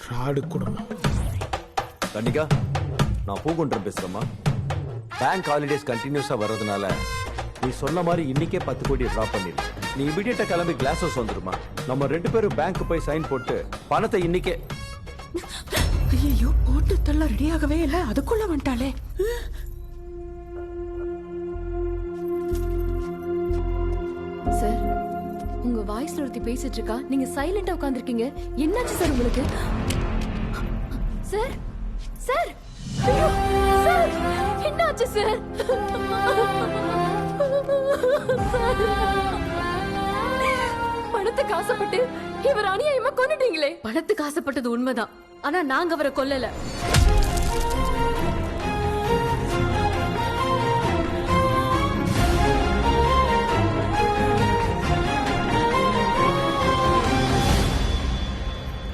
Fraud குடும்பம். கண்டிக்கா நான் Poongundram பேசுறேம்மா. Bank holidays கண்டினியூஸா வர்றதுனால நீ சொன்ன மாதிரி இன்னைக்கே 10 கோடியை டிராப் பண்ணிடு. நீ இமிடியேட்டா கிளம்பி கிளாஸ் ஹவுஸ் வந்துருமா. நம்ம 2 பேரும் பேங்க் போய் சைன் போட்டு பணத்தை இன்னைக்கே. ஐயோ, போட்டு தள்ள ரெடியாகவே இல்ல, அதுக்குள்ள வந்துட்டாளே. சார், உங்க வாய்ஸ்ல ஒருத்தி பேசிட்டு இருக்கா, நீங்க சைலண்டா உட்கார்ந்திருக்கீங்க. என்னாச்சு சார் உங்களுக்கு? சார் சார், ஐயோ சார், என்னாச்சு சார்? பணத்துக்கு ஆசைப்பட்டு இவர் அநியாயமா கொன்னுட்டீங்களே. பணத்துக்கு ஆசைப்பட்டது உண்மைதான், ஆனா நாங்க அவரை கொல்லல.